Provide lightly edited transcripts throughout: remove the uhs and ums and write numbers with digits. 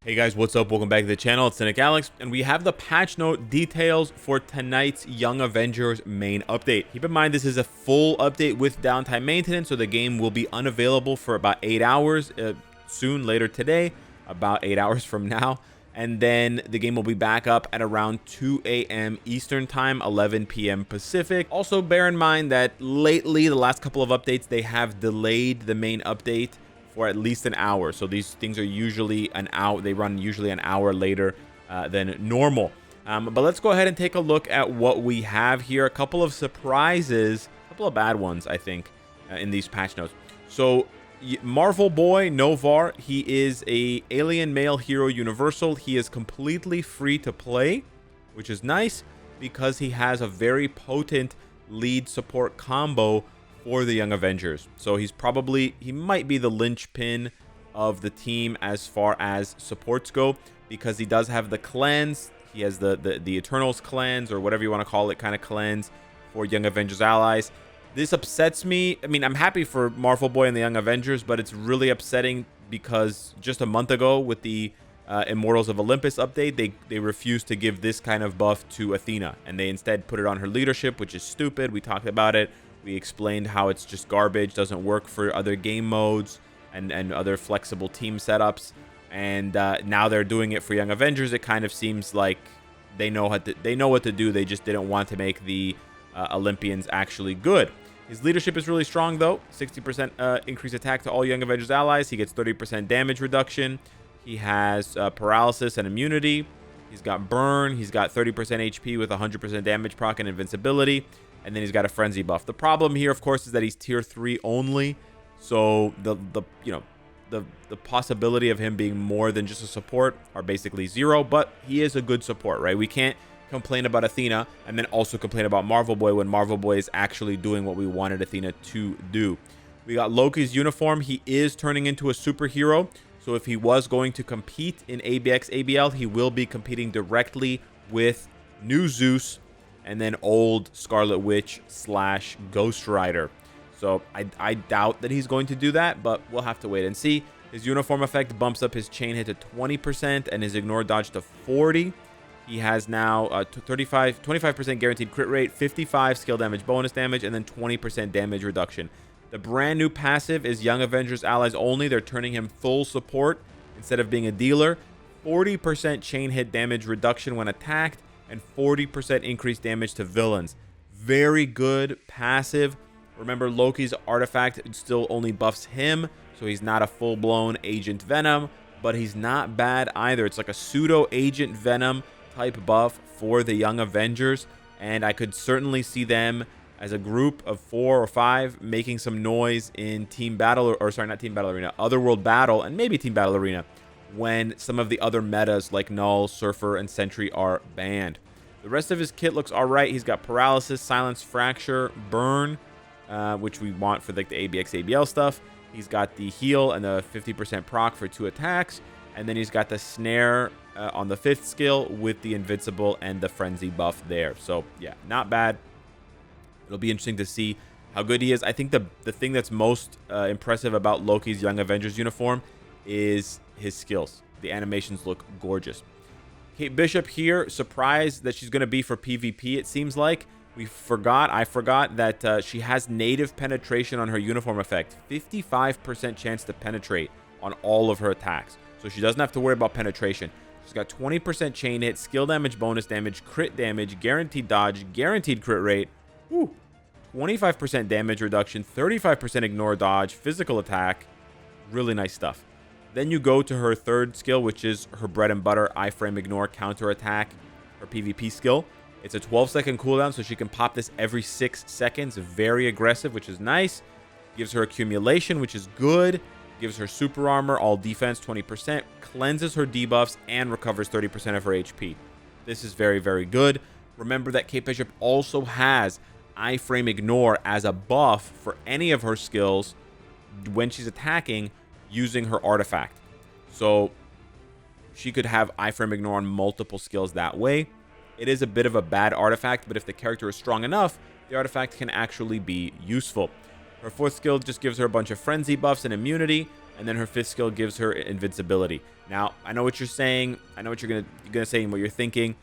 Hey guys, what's up? Welcome back to the channel. It's Cynicalex, and we have the patch note details for tonight's Young Avengers main update. Keep in mind, this is a full update with downtime maintenance, so the game will be unavailable for about 8 hours soon, later today, about 8 hours from now. And then the game will be back up at around 2 a.m. Eastern time, 11 p.m. Pacific. Also, bear in mind that lately, the last couple of updates, they have delayed the main update for at least an hour. So these things are usually an hour. They run usually an hour later than normal. But let's go ahead and take a look at what we have here. A couple of surprises, a couple of bad ones, I think, in these patch notes. So Marvel Boy Novar, he is a alien male hero universal. He is completely free to play, which is nice because he has a very potent lead support combo for the Young Avengers. So he might be the linchpin of the team as far as supports go, because he does have the cleanse. He has the Eternals cleanse, or whatever you want to call it, kind of cleanse for Young Avengers allies. This upsets me. I mean, I'm happy for Marvel Boy and the Young Avengers, but it's really upsetting because just a month ago with the Immortals of Olympus update, they refused to give this kind of buff to Athena, and they instead put it on her leadership, which is stupid. We talked about it. We explained how it's just garbage, doesn't work for other game modes and other flexible team setups. And now they're doing it for Young Avengers. It kind of seems like they know what to do. They just didn't want to make the Olympians actually good. His leadership is really strong, though. 60% increased attack to all Young Avengers allies. He gets 30% damage reduction. He has paralysis and immunity. He's got burn. He's got 30% HP with 100% damage proc and invincibility. And then he's got a frenzy buff. The problem here, of course, is that he's tier 3 only. So the possibility of him being more than just a support are basically zero. But he is a good support, right? We can't complain about Athena and then also complain about Marvel Boy when Marvel Boy is actually doing what we wanted Athena to do. We got Loki's uniform. He is turning into a superhero. So if he was going to compete in ABX ABL, he will be competing directly with New Zeus and then old Scarlet Witch / Ghost Rider. So I doubt that he's going to do that, but we'll have to wait and see. His uniform effect bumps up his chain hit to 20% and his ignore dodge to 40. He has now 25% guaranteed crit rate, 55 skill damage bonus damage, and then 20% damage reduction. The brand new passive is Young Avengers allies only. They're turning him full support instead of being a dealer. 40% chain hit damage reduction when attacked, and 40% increased damage to villains. Very good passive. Remember, Loki's artifact still only buffs him, so he's not a full-blown Agent Venom, but he's not bad either. It's like a pseudo Agent Venom type buff for the Young Avengers, and I could certainly see them as a group of 4 or 5 making some noise in Team Battle, or sorry, not Team Battle Arena, Otherworld Battle, and maybe Team Battle Arena, when some of the other metas like Null, Surfer, and Sentry are banned. The rest of his kit looks all right. He's got Paralysis, Silence, Fracture, Burn, which we want for like the ABX ABL stuff. He's got the heal and the 50% proc for 2 attacks. And then he's got the Snare on the 5th skill with the Invincible and the Frenzy buff there. So, yeah, not bad. It'll be interesting to see how good he is. I think the thing that's most impressive about Loki's Young Avengers uniform is his skills. The animations look gorgeous. Kate Bishop here, surprised that she's going to be for PvP, it seems like. I forgot that she has native penetration on her uniform effect. 55% chance to penetrate on all of her attacks. So she doesn't have to worry about penetration. She's got 20% chain hit, skill damage, bonus damage, crit damage, guaranteed dodge, guaranteed crit rate. Woo! 25% damage reduction, 35% ignore dodge, physical attack. Really nice stuff. Then you go to her 3rd skill, which is her bread and butter, iframe ignore, counter attack, her PvP skill. It's a 12-second cooldown, so she can pop this every 6 seconds. Very aggressive, which is nice. Gives her accumulation, which is good. Gives her super armor, all defense, 20%. Cleanses her debuffs, and recovers 30% of her HP. This is very, very good. Remember that Kate Bishop also has iframe ignore as a buff for any of her skills when she's attacking using her artifact. So she could have iframe ignore on multiple skills that way. It is a bit of a bad artifact, but if the character is strong enough, the artifact can actually be useful. Her 4th skill just gives her a bunch of frenzy buffs and immunity, and then her 5th skill gives her invincibility. Now, I know what you're saying. I know what you're gonna say and what you're thinking.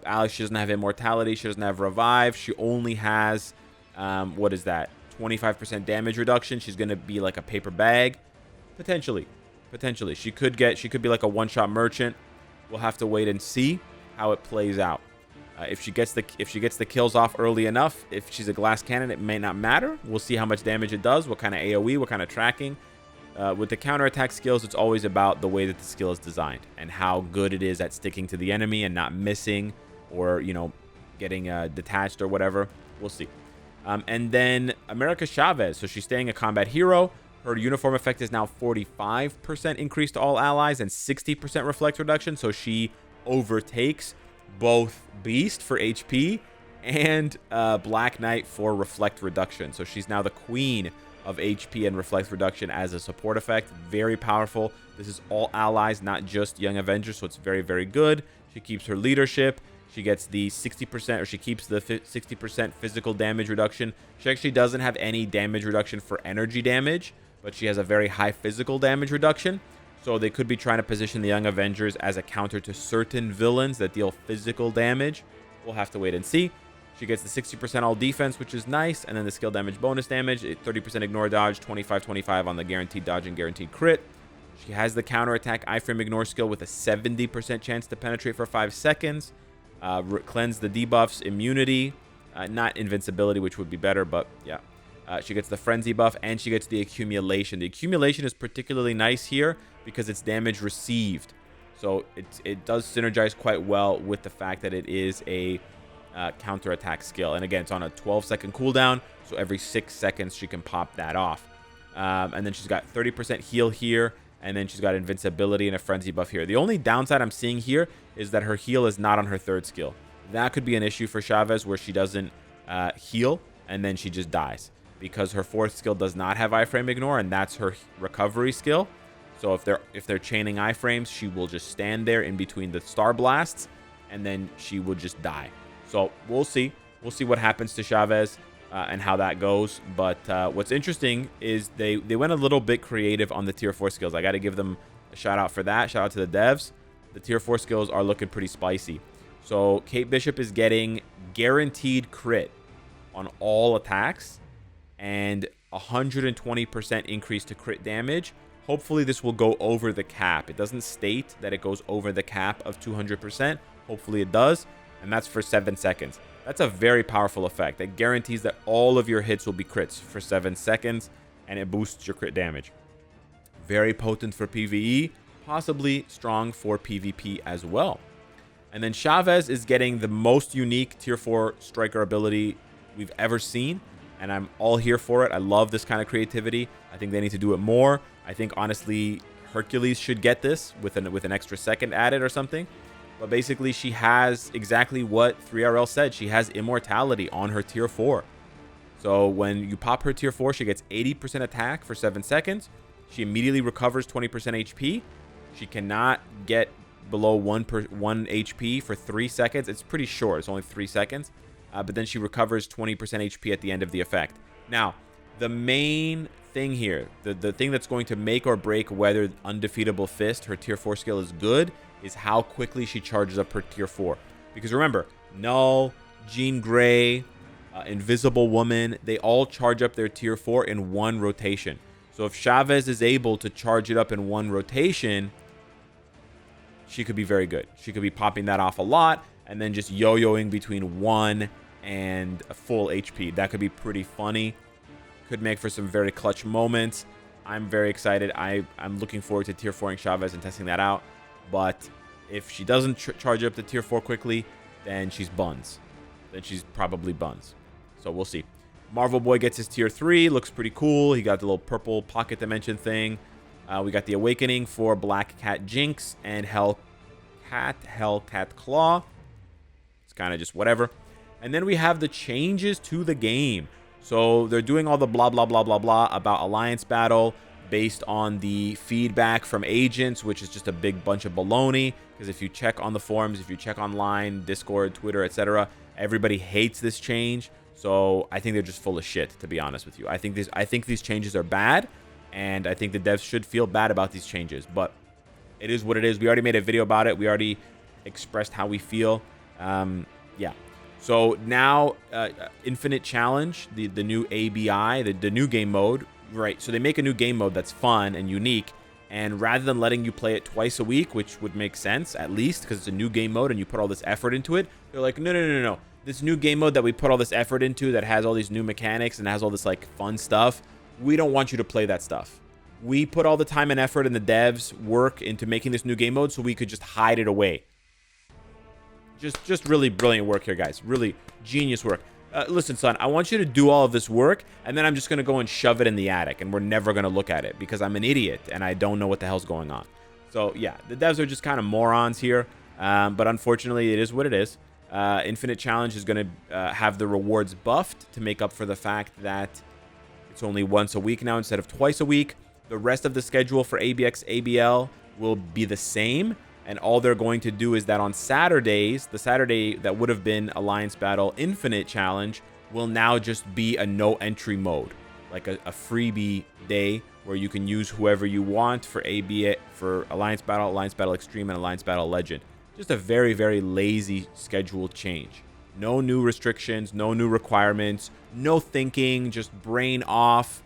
Alex, she doesn't have immortality. She doesn't have revive. She only has, what is that? 25% damage reduction. She's gonna be like a paper bag, potentially. She could be like a one-shot merchant. We'll have to wait and see how it plays out. If she gets the kills off early enough, if she's a glass cannon, it may not matter. We'll see how much damage it does, what kind of AoE, what kind of tracking. With the counterattack skills, it's always about the way that the skill is designed and how good it is at sticking to the enemy and not missing or, you know, getting detached or whatever. We'll see. And then America Chavez. So she's staying a combat hero. Her uniform effect is now 45% increase to all allies and 60% reflect reduction. So she overtakes both Beast for HP and Black Knight for reflect reduction. So she's now the queen of HP and reflect reduction as a support effect. Very powerful. This is all allies, not just Young Avengers, so it's very, very good. She keeps her leadership. She gets the 60%, or she keeps the 60% physical damage reduction. She actually doesn't have any damage reduction for energy damage, but she has a very high physical damage reduction. So they could be trying to position the Young Avengers as a counter to certain villains that deal physical damage. We'll have to wait and see. She gets the 60% all defense, which is nice, and then the skill damage bonus damage, 30% ignore dodge, 25-25 on the guaranteed dodge and guaranteed crit. She has the counterattack iframe ignore skill with a 70% chance to penetrate for 5 seconds. Cleanse the debuffs, immunity, not invincibility, which would be better, but yeah. She gets the frenzy buff, and she gets the accumulation. The accumulation is particularly nice here because it's damage received. So it does synergize quite well with the fact that it is a counterattack skill. And again, it's on a 12-second cooldown, so every 6 seconds she can pop that off. And then she's got 30% heal here, and then she's got invincibility and a frenzy buff here. The only downside I'm seeing here is that her heal is not on her 3rd skill. That could be an issue for Chavez, where she doesn't heal and then she just dies, because her 4th skill does not have iframe ignore, and that's her recovery skill. So if they're chaining iframes, she will just stand there in between the star blasts, and then she will just die. So we'll see. We'll see what happens to Chavez and how that goes. But what's interesting is they went a little bit creative on the tier 4 skills. I got to give them a shout out for that. Shout out to the devs. The tier 4 skills are looking pretty spicy. So Kate Bishop is getting guaranteed crit on all attacks and 120% increase to crit damage. Hopefully this will go over the cap. It doesn't state that it goes over the cap of 200%. Hopefully it does. And that's for 7 seconds. That's a very powerful effect. That guarantees that all of your hits will be crits for 7 seconds, and it boosts your crit damage. Very potent for PvE, possibly strong for PvP as well. And then Chavez is getting the most unique tier 4 striker ability we've ever seen, and I'm all here for it. I love this kind of creativity. I think they need to do it more. I think, honestly, Hercules should get this with an extra second added or something. But basically, she has exactly what 3RL said. She has immortality on her tier 4. So when you pop her tier 4, she gets 80% attack for 7 seconds. She immediately recovers 20% HP. She cannot get below 1 HP for 3 seconds. It's pretty short. It's only 3 seconds. But then she recovers 20% HP at the end of the effect. Now, the main thing here, the thing that's going to make or break whether Undefeatable Fist, her tier 4 skill, is good, is how quickly she charges up her tier 4. Because remember, Null, Jean Grey, Invisible Woman, they all charge up their tier 4 in one rotation. So if Chavez is able to charge it up in one rotation, she could be very good. She could be popping that off a lot and then just yo-yoing between 1 and a full HP. That could be pretty funny. Could make for some very clutch moments. I'm very excited. I'm looking forward to tier 4ing Chavez and testing that out. But if she doesn't charge up the tier 4 quickly, then she's buns. Then she's probably buns. So we'll see. Marvel Boy gets his tier 3. Looks pretty cool. He got the little purple pocket dimension thing. We got the Awakening for Black Cat Jinx and Hellcat Claw. It's kind of just whatever. And then we have the changes to the game. So they're doing all the blah, blah, blah, blah, blah about Alliance Battle based on the feedback from agents, which is just a big bunch of baloney. Because if you check on the forums, if you check online, Discord, Twitter, etc., everybody hates this change. So I think they're just full of shit, to be honest with you. I think these changes are bad, and I think the devs should feel bad about these changes, but it is what it is. We already made a video about it. We already expressed how we feel. Yeah. So now, Infinite Challenge, the new ABI, the new game mode, right? So they make a new game mode that's fun and unique, and rather than letting you play it twice a week, which would make sense at least because it's a new game mode and you put all this effort into it, they're like, no. This new game mode that we put all this effort into, that has all these new mechanics and has all this like fun stuff, we don't want you to play that stuff. We put all the time and effort and the devs work into making this new game mode so we could just hide it away. Just really brilliant work here, guys. Really genius work. Listen, son, I want you to do all of this work, and then I'm just going to go and shove it in the attic, and we're never going to look at it because I'm an idiot, and I don't know what the hell's going on. So, yeah, the devs are just kind of morons here, but unfortunately, it is what it is. Infinite Challenge is going to have the rewards buffed to make up for the fact that it's only once a week now instead of twice a week. The rest of the schedule for ABX, ABL will be the same. And all they're going to do is that on Saturdays, the Saturday that would have been Alliance Battle Infinite Challenge will now just be a no entry mode, like a freebie day where you can use whoever you want for for Alliance Battle Extreme, and Alliance Battle Legend. Just a very, very lazy schedule change. No new restrictions, no new requirements, no thinking, just brain off.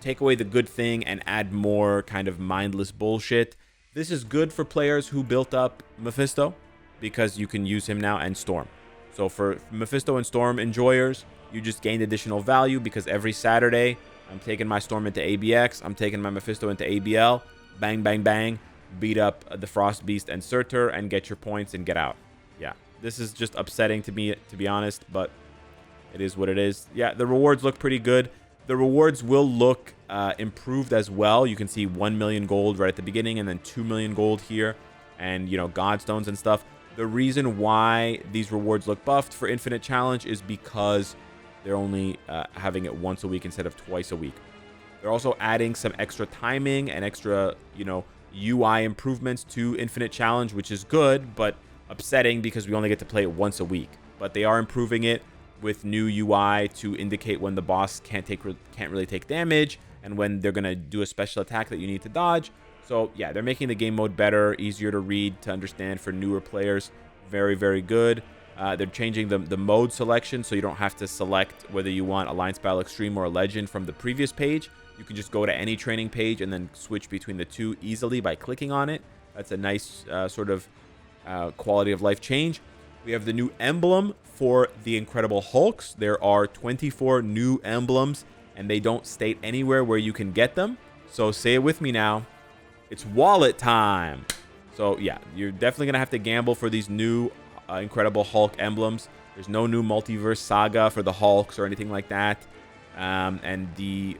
Take away the good thing and add more kind of mindless bullshit. This is good for players who built up Mephisto because you can use him now, and Storm. So for Mephisto and Storm enjoyers, you just gained additional value because every Saturday I'm taking my Storm into ABX, I'm taking my Mephisto into ABL, bang, bang, bang, beat up the Frost Beast and Surtur and get your points and get out. Yeah, this is just upsetting to me, to be honest, but it is what it is. Yeah, the rewards look pretty good. The rewards will look improved as well. You can see 1 million gold right at the beginning, and then 2 million gold here, and Godstones and stuff. The reason why these rewards look buffed for Infinite Challenge is because they're only having it once a week instead of twice a week. They're also adding some extra timing and extra UI improvements to Infinite Challenge, which is good but upsetting because we only get to play it once a week. But they are improving it with new UI to indicate when the boss can't really take damage, and when they're gonna do a special attack that you need to dodge. So yeah, they're making the game mode better, easier to read, to understand for newer players. Very, very good. They're changing the mode selection, so you don't have to select whether you want Alliance Battle Extreme or Legend from the previous page. You can just go to any training page and then switch between the two easily by clicking on it. That's a nice sort of quality of life change. We have the new emblem for the Incredible Hulks. There are 24 new emblems, and they don't state anywhere where you can get them. So say it with me now. It's wallet time. So yeah, you're definitely going to have to gamble for these new Incredible Hulk emblems. There's no new Multiverse saga for the Hulks or anything like that. And the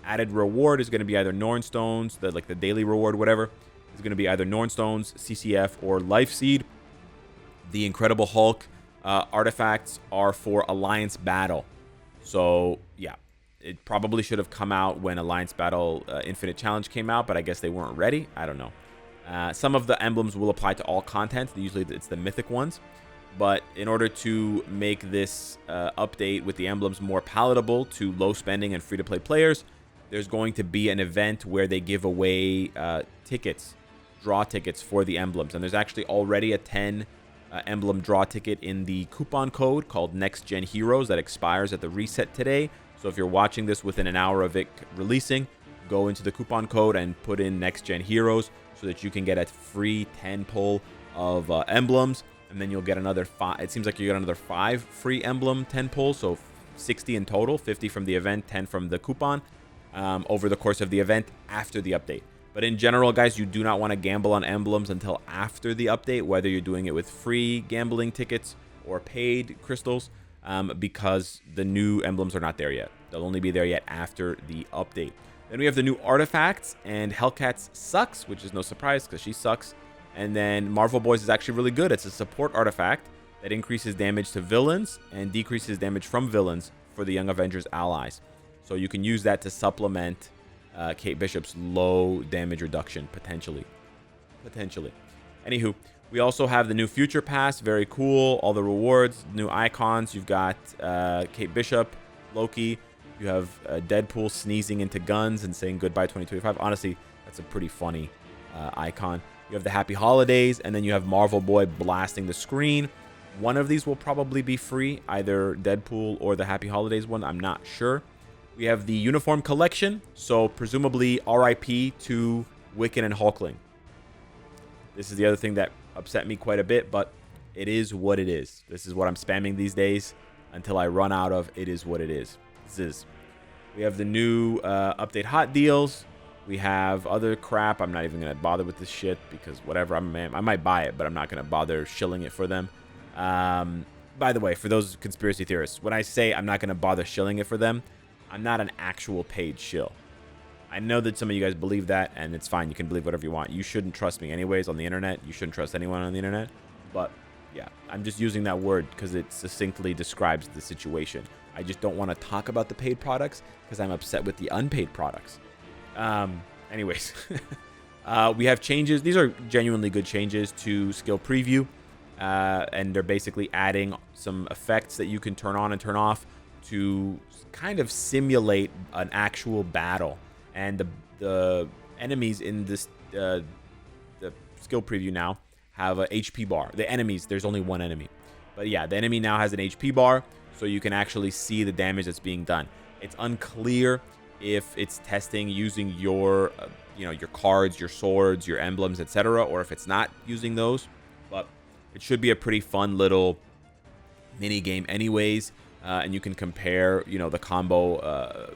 added reward is going to be either Norn Stones, the daily reward, whatever, is going to be either Norn Stones, CCF, or Life Seed. The Incredible Hulk artifacts are for Alliance Battle. So, yeah, it probably should have come out when Alliance Battle Infinite Challenge came out, but I guess they weren't ready. I don't know. Some of the emblems will apply to all content. Usually it's the mythic ones. But in order to make this update with the emblems more palatable to low spending and free-to-play players, there's going to be an event where they give away tickets, draw tickets for the emblems. And there's actually already a 10 emblem draw ticket in the coupon code called Next Gen Heroes that expires at the reset today. So if you're watching this within an hour of it releasing, go into the coupon code and put in Next Gen Heroes so that you can get a free 10 pull of emblems, and then you'll get another 5. It seems like you get another 5 free emblem 10 pulls, so 60 in total, 50 from the event, 10 from the coupon over the course of the event after the update. But in general, guys, you do not want to gamble on emblems until after the update, whether you're doing it with free gambling tickets or paid crystals, because the new emblems are not there yet. They'll only be there yet after the update. Then we have the new artifacts, and Hellcats sucks, which is no surprise because she sucks. And then Marvel Boys is actually really good. It's a support artifact that increases damage to villains and decreases damage from villains for the Young Avengers allies. So you can use that to supplement Kate Bishop's low damage reduction, potentially. Anywho, we also have the new Future Pass. Very cool. All the rewards, new icons. You've got Kate Bishop, Loki. You have Deadpool sneezing into guns and saying goodbye 2025. Honestly, that's a pretty funny icon. You have the Happy Holidays, and then you have Marvel Boy blasting the screen. One of these will probably be free, either Deadpool or the Happy Holidays one. I'm not sure. We have the Uniform Collection, so presumably RIP to Wiccan and Hulkling. This is the other thing that upset me quite a bit, but it is what it is. This is what I'm spamming these days until I run out of it is what it is. We have the new update hot deals. We have other crap. I'm not even going to bother with this shit because whatever. I might buy it, but I'm not going to bother shilling it for them. By the way, for those conspiracy theorists, when I say I'm not going to bother shilling it for them, I'm not an actual paid shill. I know that some of you guys believe that, and it's fine. You can believe whatever you want. You shouldn't trust me anyways on the internet. You shouldn't trust anyone on the internet. But yeah, I'm just using that word because it succinctly describes the situation. I just don't want to talk about the paid products because I'm upset with the unpaid products. Anyways, we have changes. These are genuinely good changes to skill preview. And they're basically adding some effects that you can turn on and turn off to kind of simulate an actual battle. And the enemies in this the skill preview now have a HP bar. The enemies, there's only one enemy. But yeah, the enemy now has an HP bar, so you can actually see the damage that's being done. It's unclear if it's testing using your your cards, your swords, your emblems, etc., or if it's not using those. But it should be a pretty fun little mini game anyways, and you can compare the combo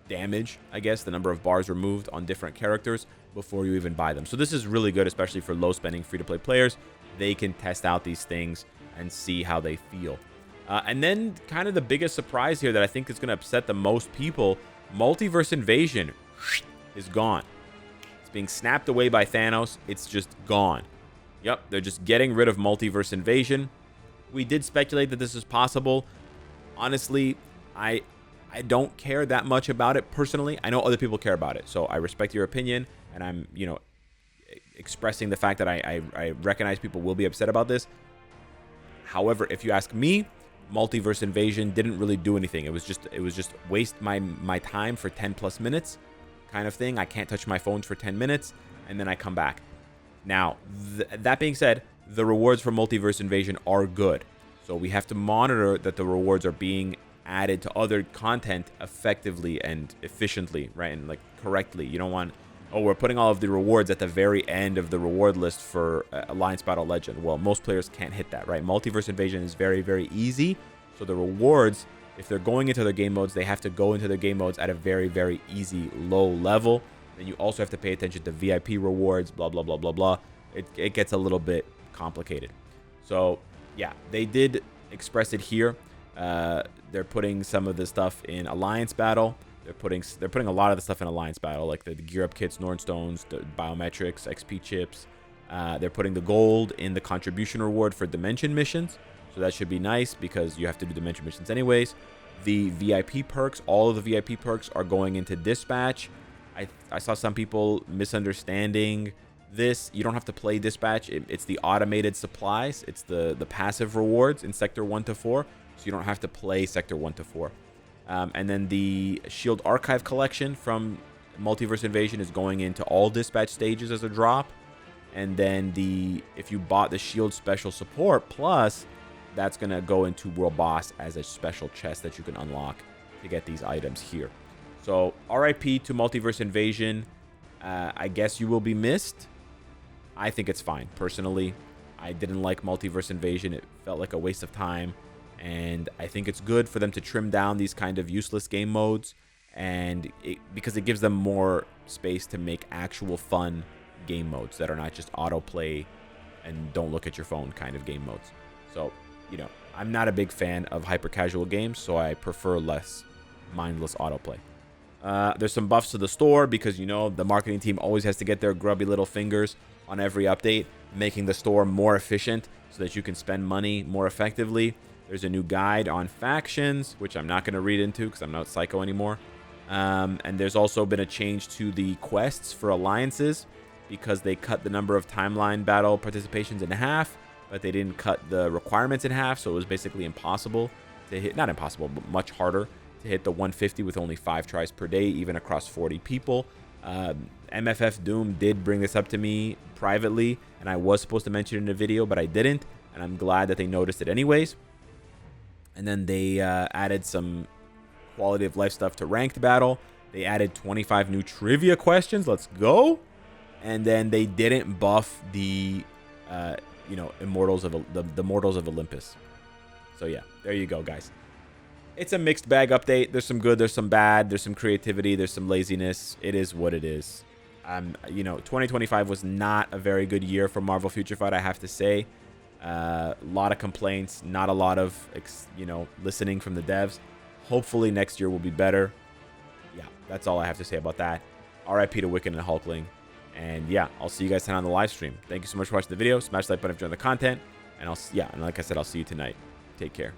damage, I guess, the number of bars removed on different characters before you even buy them. So this is really good, especially for low spending free-to-play players. They can test out these things and see how they feel. And then kind of the biggest surprise here that I think is going to upset the most people, Multiverse Invasion is gone. It's being snapped away by Thanos. It's just gone. Yep, they're just getting rid of Multiverse Invasion. We did speculate that this is possible. Honestly, I don't care that much about it personally. I know other people care about it, so I respect your opinion, and I'm, expressing the fact that I recognize people will be upset about this. However, if you ask me, Multiverse Invasion didn't really do anything. It was just waste my time for 10+ minutes kind of thing. I can't touch my phones for 10 minutes, and then I come back. Now, that being said, the rewards for Multiverse Invasion are good. So we have to monitor that the rewards are being added to other content effectively and efficiently, right? And correctly. You don't want, we're putting all of the rewards at the very end of the reward list for Alliance Battle Legend. Well, most players can't hit that, right? Multiverse Invasion is very, very easy. So the rewards, if they're going into their game modes, they have to go into their game modes at a very, very easy, low level. Then you also have to pay attention to VIP rewards, blah, blah, blah, blah, blah. It gets a little bit complicated. So, yeah, they did express it here. They're putting some of the stuff in Alliance Battle. They're putting a lot of the stuff in Alliance Battle, like the Gear Up Kits, Nornstones, the Biometrics, XP Chips. They're putting the gold in the contribution reward for Dimension missions. So that should be nice because you have to do Dimension missions anyways. The VIP perks, all of the VIP perks are going into Dispatch. I saw some people misunderstanding this. You don't have to play Dispatch. It's the automated supplies. It's the passive rewards in Sector 1 to 4. So you don't have to play Sector 1 to 4. And then the Shield Archive Collection from Multiverse Invasion is going into all Dispatch stages as a drop. And then if you bought the Shield Special Support Plus, that's going to go into World Boss as a special chest that you can unlock to get these items here. So RIP to Multiverse Invasion. I guess you will be missed. I think it's fine. Personally, I didn't like Multiverse Invasion. It felt like a waste of time. And I think it's good for them to trim down these kind of useless game modes, and because it gives them more space to make actual fun game modes that are not just autoplay and don't look at your phone kind of game modes. So, I'm not a big fan of hyper casual games, so I prefer less mindless autoplay. There's some buffs to the store because, the marketing team always has to get their grubby little fingers on every update, making the store more efficient so that you can spend money more effectively. There's a new guide on factions, which I'm not going to read into because I'm not psycho anymore. And there's also been a change to the quests for alliances because they cut the number of timeline battle participations in half, but they didn't cut the requirements in half. So it was basically impossible to hit, not impossible, but much harder to hit the 150 with only 5 tries per day, even across 40 people. MFF Doom did bring this up to me privately, and I was supposed to mention it in a video, but I didn't, and I'm glad that they noticed it anyways. And then they added some quality of life stuff to ranked battle. They added 25 new trivia questions. Let's go. And then they didn't buff the you know, immortals of the mortals of Olympus. So yeah, there you go, guys. It's a mixed bag update. There's some good, there's some bad, there's some creativity, there's some laziness. It is what it is. You know, 2025 was not a very good year for Marvel Future Fight, I have to say. A lot of complaints, not a lot of, you know, listening from the devs. Hopefully next year will be better. Yeah, that's all I have to say about that. RIP to Wiccan and Hulkling. And yeah, I'll see you guys tonight on the live stream. Thank you so much for watching the video. Smash the like button if you enjoyed the content. And and like I said, I'll see you tonight. Take care.